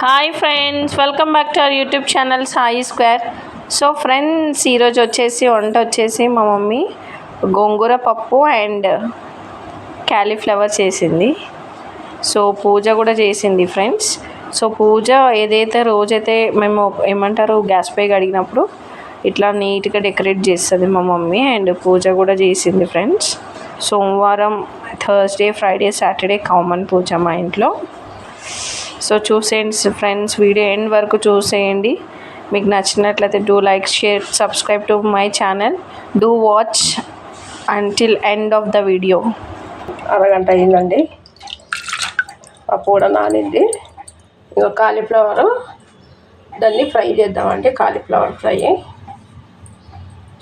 Hi friends, welcome back to our YouTube channel Sai square. So friends, ఈరోజు వంట వచ్చేసి మా మమ్మీ గోంగూర పప్పు అండ్ క్యాలీఫ్లవర్ చేసింది. సో పూజ కూడా చేసింది ఫ్రెండ్స్. సో పూజ ఏదైతే రోజైతే మేము ఏమంటారు గ్యాస్ పై కడిగినప్పుడు ఇట్లా నీట్గా డెకరేట్ చేస్తుంది మా మమ్మీ. అండ్ పూజ కూడా చేసింది ఫ్రెండ్స్. సోమవారం, థర్స్డే, ఫ్రైడే, సాటర్డే కామన్ పూజ మా ఇంట్లో. సో చూసేయండి ఫ్రెండ్స్, వీడియో ఎండ్ వరకు చూసేయండి. మీకు నచ్చినట్లయితే do like, share, subscribe to my channel. Do watch until end of the video. అరగంట అయిందండి, పప్పు కూడా నానింది. ఇంకా కాలీఫ్లవరు దాన్ని ఫ్రై చేద్దామండి. కాలీఫ్లవర్ ఫ్రై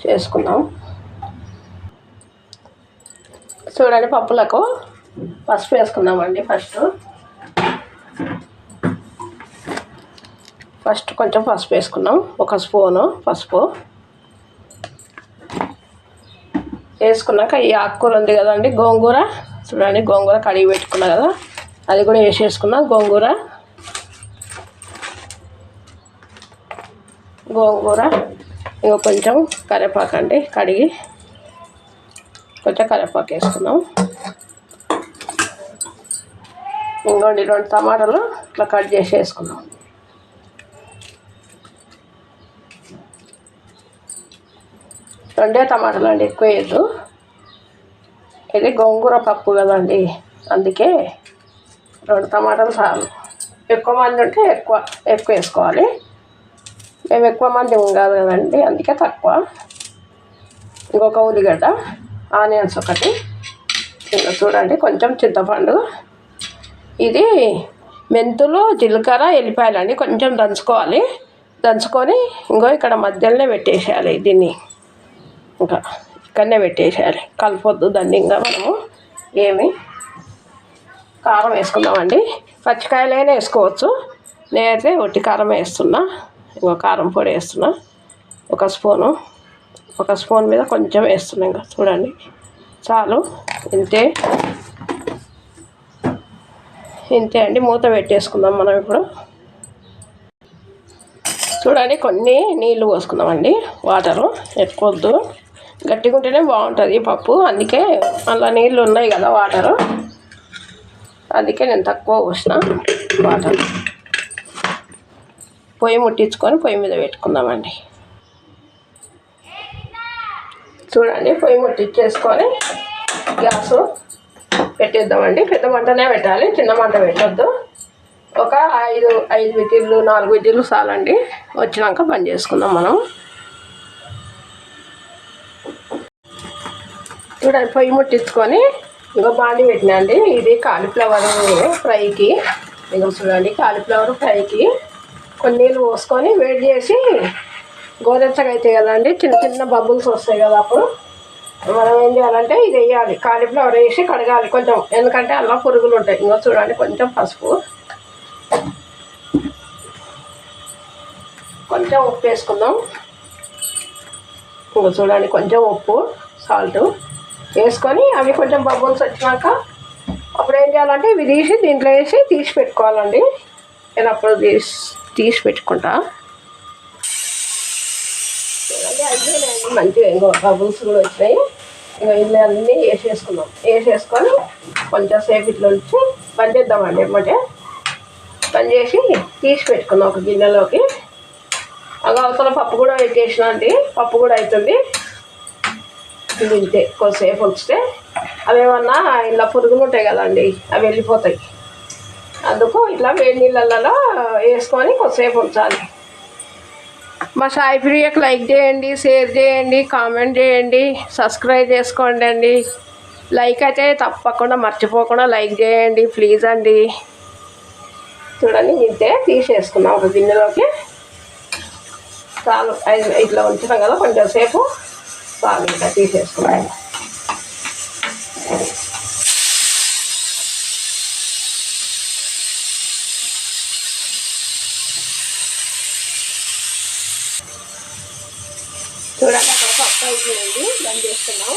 చేసుకుందాం. చూడండి, పప్పులకు పసుపు వేసుకుందామండి. ఫస్ట్ కొంచెం పసుపు వేసుకున్నాం, ఒక స్పూను పసుపు వేసుకున్నాక ఈ ఆకుకూర ఉంది కదండి, గోంగూర. చూడండి, గోంగూర కడిగి పెట్టుకున్నా కదా, అది కూడా వేసేసుకున్నాం. గోంగూర ఇంకా కొంచెం కరివేపాకు అండి, కడిగి కొంచెం కరివేపాకు వేసుకున్నాం. ఇంకోండి 2 టమాటాలు ఇట్లా కట్ చేసి వేసుకున్నాం. రెండే టమాటాలు అండి, ఎక్కువ వేయద్దు. ఇది గోంగూర పప్పు కదండి, అందుకే 2 టమాటాలు చాలు. ఎక్కువ మంది ఉంటే ఎక్కువ వేసుకోవాలి. మేము ఎక్కువ మంది కాదు కదండి, అందుకే తక్కువ. ఇంకొక ఉల్లిగడ్డ, ఆనియన్స్ ఒకటి. ఇంకా చూడండి, కొంచెం చింతపండు. ఇది మెంతులు, జీలకర్ర, ఎల్లిపాయలు అండి, కొంచెం దంచుకొని ఇక్కడ మధ్యలోనే పెట్టేసేయాలి. దీన్ని ఇంకా ఇక్కడనే పెట్టేసేయాలి, కలపొద్దు దాన్ని. ఇంకా మనము కారం వేసుకుందామండి. పచ్చికాయలైనా వేసుకోవచ్చు, నేనైతే ఒట్టి కారం వేస్తున్నా. కారం పొడి వేస్తున్నా, ఒక స్పూన్ మీద కొంచెం వేస్తున్నా. ఇంకా చూడండి, చాలు. ఇంతే అండి, మూత పెట్టేసుకుందాం మనం ఇప్పుడు. చూడండి, కొన్ని నీళ్ళు పోసుకుందామండి, వాటరు ఎక్కువద్దు. గట్టిగా ఉంటేనే బాగుంటుంది పప్పు, అందుకే అలా నీళ్ళు ఉన్నాయి కదా వాటరు, అందుకే నేను తక్కువ పోసిన వాటర్. పొయ్యి ముట్టించుకొని పొయ్యి మీద పెట్టుకుందామండి. చూడండి, పొయ్యి ముట్టించేసుకొని గ్యాసు పెట్టేద్దామండి. పెద్ద మంటనే పెట్టాలి, చిన్న మంట పెట్టద్దు. ఒక 5 విజిల్లు 4 విజిల్లు చాలండి. వచ్చినాక బంద్ చేసుకుందాం మనం. చూడండి, పొయ్యి ముట్టించుకొని బాండి పెట్టినా అండి. ఇది కాలీఫ్లవర్ ఫ్రైకి. చూడండి, కాలీఫ్లవర్ ఫ్రైకి కొన్ని నీళ్ళు పోసుకొని వేడి చేసి గోరెచ్చగా అవుతాయి కదండి, చిన్న చిన్న బబుల్స్ వస్తాయి కదా, అప్పుడు మనం ఏం చేయాలంటే ఇది వేయాలి. కాలీఫ్లవర్ వేసి కడగాలి కొంచెం, ఎందుకంటే అలా పురుగులు ఉంటాయి. చూడండి, కొంచెం పసుపు, కొంచెం ఉప్పు వేసుకుందాం. చూడండి, కొంచెం ఉప్పు, సాల్ట్ వేసుకొని అవి కొంచెం బబుల్స్ వచ్చినాక అప్పుడు ఏం చేయాలంటే ఇవి దీంట్లో వేసి తీసి పెట్టుకోవాలండి. నేను అప్పుడు తీసి పెట్టుకుంటా. మంచిగా బబుల్స్ కూడా వచ్చినాయి. ఇల్లు అన్నీ వేసేసుకొని కొంచెం సేపు ఇట్లా వచ్చి బంద్ చేద్దామండి. ఎమ్మటే బంద్ చేసి తీసి పెట్టుకుందాం ఒక గిన్నెలోకి. అవతల పప్పు కూడా పెట్టేసిన అండి, పప్పు కూడా అవుతుంది. ఇంతే, కొద్దిసేపు ఉంచితే అవి ఏమన్నా ఇలా పురుగులు ఉంటాయి కదండి, అవి వెళ్ళిపోతాయి. అందుకు ఇట్లా వేడి నీళ్ళల్లో వేసుకొని కొద్దిసేపు ఉంచాలి. మా సాయి ప్రియకు లైక్ చేయండి, షేర్ చేయండి, కామెంట్ చేయండి, సబ్స్క్రైబ్ చేసుకోండి అండి. లైక్ అయితే తప్పకుండా మర్చిపోకుండా లైక్ చేయండి ప్లీజ్ అండి. చూడండి, ఇంతే తీసేసుకున్నాం ఒక గిన్నెలోకి. చాలు, ఇట్లా ఉంచుతాం కదా కొంచెం సేపు, చాలు. ఇంకా తీసేసుకున్నాం. చూడండి, అక్కడ పప్పు అయిపోయింది, బంద్ చేస్తున్నాం.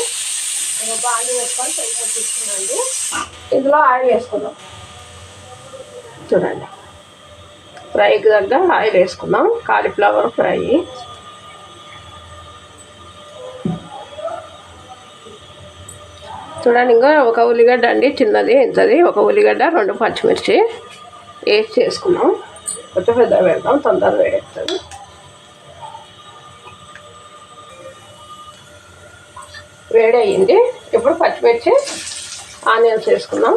బాగా వేసుకొని పొయ్యి తీసుకున్నాండి. ఇందులో ఆయిల్ వేసుకుందాం. చూడండి, ఫ్రైకి తగ్గ ఆయిల్ వేసుకుందాం. కాలీఫ్లవర్ ఫ్రై చూడండి. ఇంకా ఒక ఉల్లిగడ్డ అండి, చిన్నది ఇంతది, ఒక ఉల్లిగడ్డ, 2 పచ్చిమిర్చి వేసి చేసుకున్నాం. కొంచెం పెద్దగా పెడతాం, తొందరగా వేడెక్కుతుంది. వేడి అయ్యింది. ఇప్పుడు పచ్చిమిర్చి, ఆనియన్స్ వేసుకుందాం.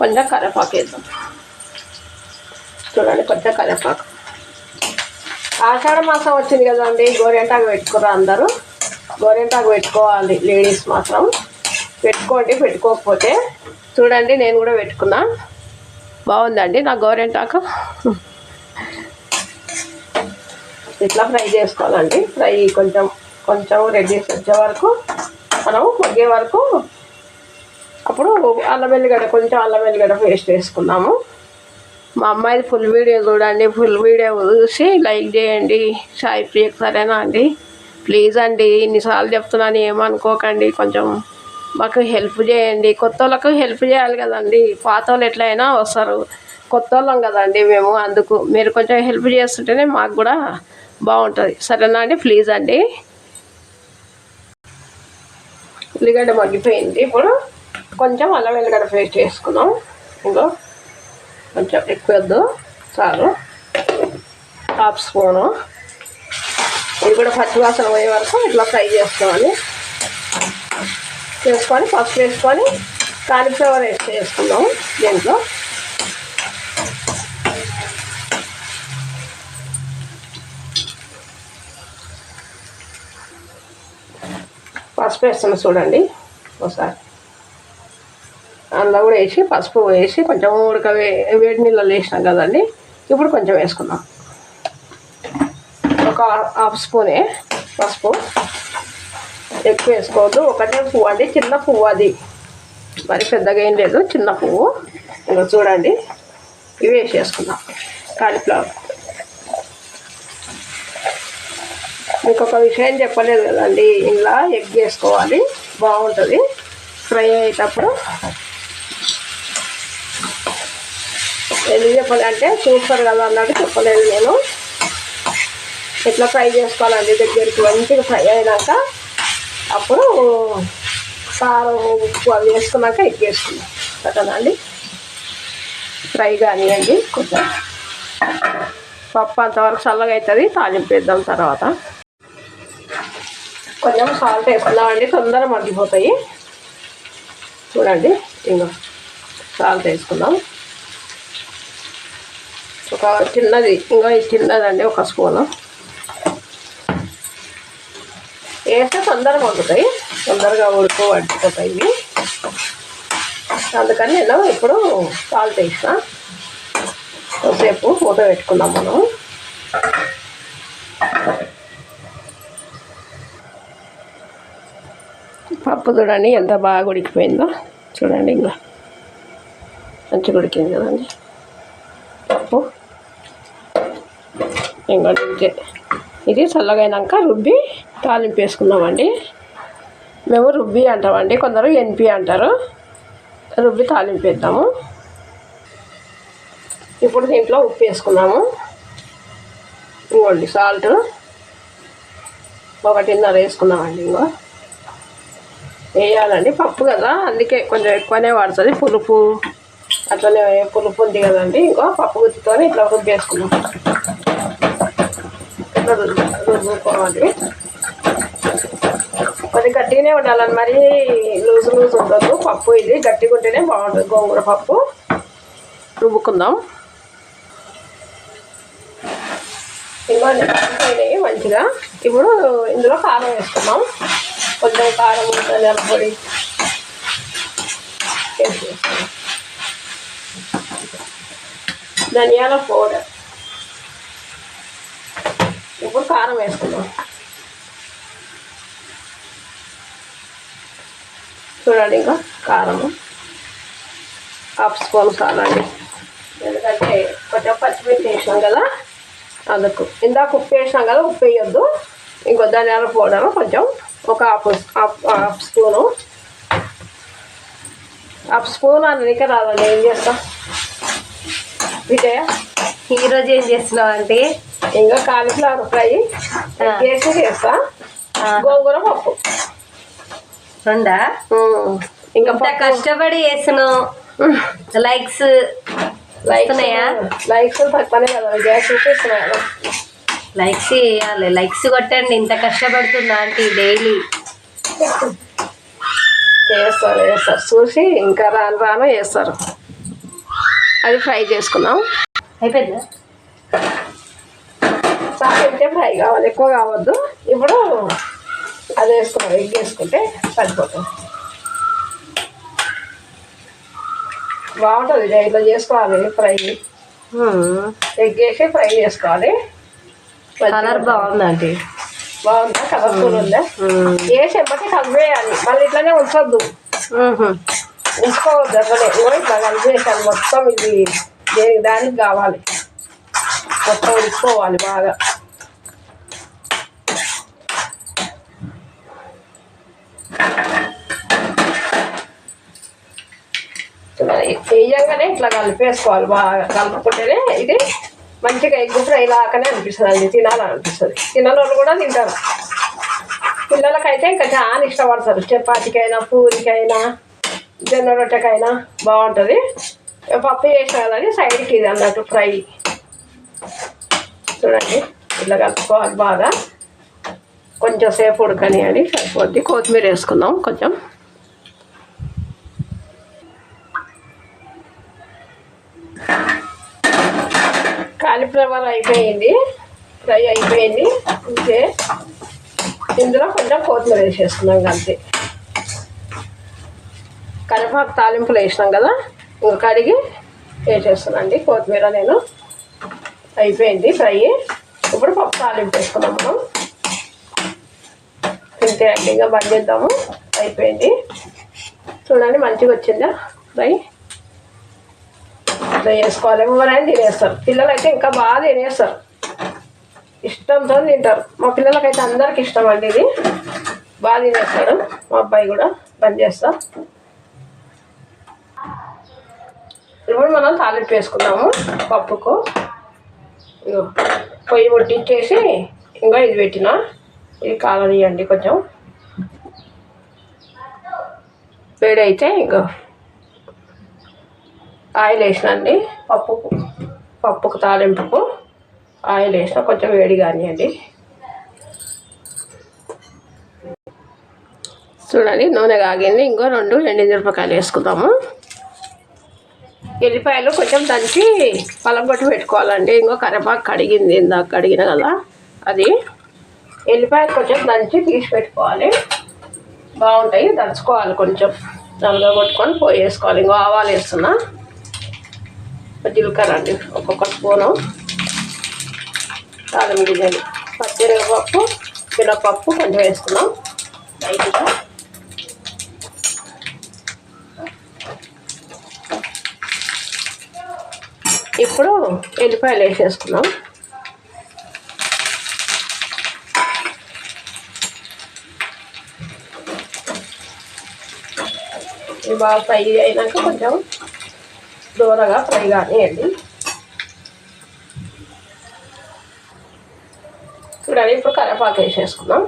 కొంచెం కరివేపాకు వేద్దాం. చూడండి, కొంచెం కరివేపాకు. ఆషాఢ మాసం వచ్చింది కదండి, గోరింటాకు పెట్టుకురా అందరూ. గోరింటాకు పెట్టుకోవాలి లేడీస్ మాత్రం. పెట్టుకోండి, పెట్టుకోకపోతే చూడండి, నేను కూడా పెట్టుకున్నా. బాగుందండి నా గోరింటాకు. ఇట్లా ఫ్రై చేసుకోవాలండి. ఫ్రై కొంచెం కొంచెం రెడ్డిస్ వచ్చే వరకు, మనం మగ్గే వరకు. అప్పుడు అల్లం వెల్లిగడ్డ, కొంచెం అల్లం వెల్లిగడ్డ పేస్ట్ వేసుకున్నాము. మా అమ్మాయిది ఫుల్ వీడియో చూడండి. ఫుల్ వీడియో చూసి లైక్ చేయండి. సాయి ప్రియకు సరేనా అండి? ప్లీజ్ అండి, ఇన్నిసార్లు చెప్తున్నాను, ఏమనుకోకండి. కొంచెం మాకు హెల్ప్ చేయండి. కొత్త వాళ్ళకు హెల్ప్ చేయాలి కదండి. పాత వాళ్ళు ఎట్లయినా వస్తారు, కొత్త వాళ్ళం కదండి మేము. అందుకు మీరు కొంచెం హెల్ప్ చేస్తుంటేనే మాకు కూడా బాగుంటుంది. సరేనా అండి? ప్లీజ్ అండి. ఉల్లిగడ్డ మగ్గిపోయింది. ఇప్పుడు కొంచెం అల్లం వెల్లిగడ్డ పేస్ట్ వేసుకుందాం. ఇంకో కొంచెం ఎక్కువ వద్దు, చాలు, 1/2 స్పూను. ఇది కూడా పచ్చివాసన పోయే వరకు ఇట్లా ఫ్రై చేసుకోవాలి. చేసుకొని పసుపు వేసుకొని కాలీఫ్లవర్ వేసుకుందాం దీంట్లో. పసుపు వేస్తున్నా చూడండి ఒకసారి. అందులో కూడా వేసి పసుపు వేసి కొంచెం వేడి నీళ్ళలో వేసినాం కదండి. ఇప్పుడు కొంచెం వేసుకుందాం. ఒక 1/2 స్పూనే పసుపు, ఎక్కువ వేసుకోవద్దు. ఒకటే పువ్వు అండి, చిన్న పువ్వు, అది మరి పెద్దగా ఏం లేదు, చిన్న పువ్వు. ఇంకా చూడండి, ఇవి వేసేసుకుందాం. కాలీఫ్లవర్. ఇంకొక విషయం చెప్పలేదు కదండి, ఇలా ఎగ్ వేసుకోవాలి, బాగుంటుంది ఫ్రై అయ్యేటప్పుడు. ఎందుకు చెప్పాలి అంటే చూస్తారు కదా అన్నట్టు చెప్పలేదు నేను. ఎట్లా ఫ్రై చేసుకోవాలండి, దగ్గరికి మంచిగా ఫ్రై అయినాక అప్పుడు కారం, ఉప్పు అవి వేసుకున్నాక ఎగ్ వేసుకున్నాం. సరేనా అండి? ఫ్రై కానివ్వండి. కొంచెం పప్పు అంతవరకు చల్లగా అవుతుంది, తాలింపు వేద్దాం తర్వాత. కొంచెం సాల్ట్ వేసుకుందామండి, తొందరగా మగ్గిపోతాయి. చూడండి, ఇంకా సాల్ట్ వేసుకుందాం. ఒక చిన్నది, ఇంకా చిన్నదండి, 1 స్పూను వేస్తే తొందరగా వండుతాయి, తొందరగా వడిపోతాయి ఇవి. అందుకని నేను ఇప్పుడు సాల్ట్ వేసిన. కొద్దిసేపు మూత పెట్టుకుందాం మనం. పప్పు చూడండి ఎంత బాగా ఉడికిపోయిందో. చూడండి, ఇంకా మంచిగా ఉడికింది కదండి పప్పు. ఇంకా ఇది చల్లగైనాక రుబ్బి తాలింపు వేసుకుందామండి. మేము రుబ్బి అంటామండి, కొందరు ఎన్పి అంటారు. రుబ్బి తాలింపు వేద్దాము. ఇప్పుడు దీంట్లో ఉప్పు వేసుకున్నాము. ఇంకోండి సాల్ట్ 1.5 వేసుకున్నామండి. ఇంకో వేయాలండి, పప్పు కదా అందుకే కొంచెం ఎక్కువనే పడుతుంది. పులుపు అట్లనే పులుపు ఉంది కదండి. ఇంకో పప్పు గుత్తితో ఇట్లా రుబ్బి వేసుకున్నాం. ఇట్లా రుబ్బుకోవాలి. కొద్దిగా గట్టిగానే ఉండాలని, మరి లూజ్ ఉండదు పప్పు. ఇది గట్టిగా ఉంటేనే బాగుంటుంది గోంగూర పప్పు. రుబ్బుకుందాం. ఇవన్నీ మంచిగా. ఇప్పుడు ఇందులో కారం వేసుకుందాం. కొంచెం కారం, ధనియాల పొడి వేసుకుందాం. ధనియాల పౌడర్. ఇప్పుడు కారం వేసుకుందాం. చూడండి, ఇంకా కారము 1/2 స్పూన్ చాలండి. ఎందుకంటే కొంచెం పచ్చిమిర్చి వేసినాం కదా అందుకు. ఇందాక ఉప్పు వేసినాం కదా, ఉప్పు వేయొద్దు. ఇంకో ధనియాల పౌడర్ కొంచెం ఒక హాఫ్ స్పూను. 1/2 స్పూన్ అన్నదిక రాదండి, ఏం చేస్తాం విజయ. ఈరోజు ఏం చేస్తున్నావు అంటే ఇంకా కాలీఫ్లవర్ ఫ్రై చేసి చేస్తా, గోంగూర పప్పు రెండా. ఇంకా కష్టపడి చేస్తున్నావు. లైక్స్ లైక్స్ తక్కువనే కదా, గ్యాస్ చూపిస్తున్నాయి కదా. లైక్స్ చేయాలి, లైక్స్ కొట్టండి. ఇంత కష్టపడుతుందా ఆంటీ డైలీ? చేస్తారు చూసి ఇంకా రాను చేస్తారు. అది ఫ్రై చేసుకున్నాం. అయిపోయిందా? సాయంత్రం ఫ్రై కావాలి, ఎక్కువ కావద్దు. ఇప్పుడు అది వేసుకున్నాం, ఎగ్ వేసుకుంటే సరిపోతుంది. బాగుంటుంది, ఇట్లా చేసుకోవాలి ఫ్రై. ఎగ్ వేసి ఫ్రై చేసుకోవాలి. కలర్ బాగుందండి. బాగుందా? కలర్ఫుల్ ఉందా? వేసి ఎంబటి కలిపేయాలి, మళ్ళీ ఇట్లానే ఉంచొద్దు, ఉంచుకోవద్దు అట్లనే. ఇట్లా కలిపేసాను మొత్తం. ఇది దానికి కావాలి, మొత్తం ఉడుచుకోవాలి బాగా. వేయంగానే ఇట్లా కలిపేసుకోవాలి బాగా. కలుపుకుంటేనే ఇది మంచిగా ఎగ్ ఫ్రై లాగానే అనిపిస్తుంది అండి, తినాలనిపిస్తుంది. తినలోళ్ళు కూడా తింటారు. పిల్లలకైతే ఇంకా చాలా ఇష్టపడతారు. చపాతీకైనా, పూరికైనా, జొన్న రొట్టెకైనా బాగుంటుంది. పప్పు చేసిన కదని సైడ్కి ఇది అన్నట్టు ఫ్రై. చూడండి ఇట్లా కలుపుకోవాలి బాగా. కొంచెం సేపు ఉడకనియండి, సరిపోద్ది. కొత్తిమీర వేసుకుందాం కొంచెం. కాలీఫ్లవర్ అయిపోయింది, ఫ్రై అయిపోయింది. ఇంకే ఇందులో కొంచెం కొత్తిమీర వేసేసుకున్నాం అంతే. కరివేపాకు తాలింపులు వేసినాం కదా, ఇంకా కడిగి వేసేస్తున్నాండి కొత్తిమీర నేను. అయిపోయింది ఫ్రై. ఇప్పుడు పప్పు తాలింపు వేసుకున్నాం మనం. ఇంతే అండి, ఇంకా బంద్ చేద్దాము. అయిపోయింది. చూడండి మంచిగా వచ్చిందా ఫ్రై. ఇట్లా చేసుకోవాలి. ఎవరైనా తినేస్తారు. పిల్లలు అయితే ఇంకా బాగా తినేస్తారు, ఇష్టంతో తింటారు. మా పిల్లలకైతే అందరికి ఇష్టం అండి ఇది, బాగా తినేస్తాడు. మా అబ్బాయి కూడా. బంద్ చేస్తా. ఇప్పుడు మనం తాలింపు వేసుకున్నాము పప్పుకు. పొయ్యి ముట్టించేసి ఇంకా ఇది పెట్టిన, ఇది కాలనియండి కొంచెం వేడైతే. ఇంకా ఆయిల్ వేసినండి పప్పుకు తాలింపుకు ఆయిల్ వేసిన, కొంచెం వేడి కానివ్వండి. చూడండి నూనె కాగింది. ఇంకో 2 ఎండుమిరపకాయలు వేసుకుందాము. ఎల్లిపాయలు కొంచెం దంచి పలగొట్టి పెట్టుకోవాలండి. ఇంకో కరివేపాకు కడిగింది, ఇందాక కడిగిన కదా అది. ఎల్లిపాయలు కొంచెం దంచి తీసి పెట్టుకోవాలి, బాగుంటాయి. దంచుకోవాలి కొంచెం, నల్లగా కొట్టుకొని పోయేసుకోవాలి. ఇంకో ఆవాలు వేస్తున్నా, జీలకర్ర అండి ఒక్కొక్క స్పూను, తాలింపు గింజలు, పచ్చిమిరపప్పు, మినపప్పు కొంచెం వేసుకున్నాం లైట్గా. ఇప్పుడు ఎల్లిపాయలు వేసేసుకున్నాం. ఇది బాగా ఫ్రై అయినాక కొంచెం దూరగా ఫ్రై కానివ్వండి. చూడండి ఇప్పుడు కరివేపాకు వేసేసుకున్నాం.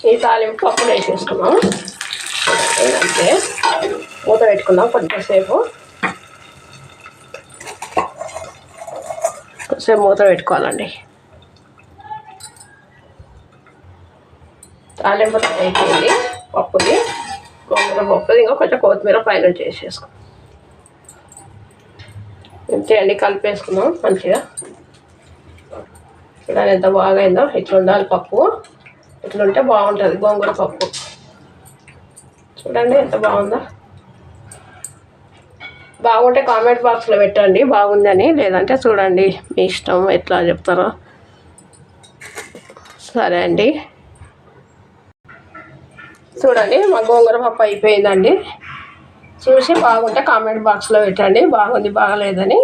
ఈ తాలింపు పప్పులు వేసేసుకున్నాం. అంతే, మూత పెట్టుకుందాం కొంచెంసేపు మూత పెట్టుకోవాలండి. తాలింపు అయిపోయింది పప్పుది, గోంగూర పప్పుది. ఇంకా కొంచెం కొత్తిమీర పైన చేసేసుకో. ఇంతే అండి, కలిపేసుకుందాం మంచిగా. చూడండి ఎంత బాగా అయిందో. ఇట్లా ఉండాలి పప్పు, ఇట్లుంటే బాగుంటుంది గోంగూర పప్పు. చూడండి ఎంత బాగుందో. బాగుంటే కామెంట్ బాక్స్లో పెట్టండి బాగుందని, లేదంటే చూడండి మీ ఇష్టం ఎట్లా చెప్తారో. సరే అండి, చూడండి మా గోంగూర పప్పు అయిపోయిందండి. చూసి బాగుంటే కామెంట్ బాక్స్లో పెట్టండి బాగుంది బాగలేదని.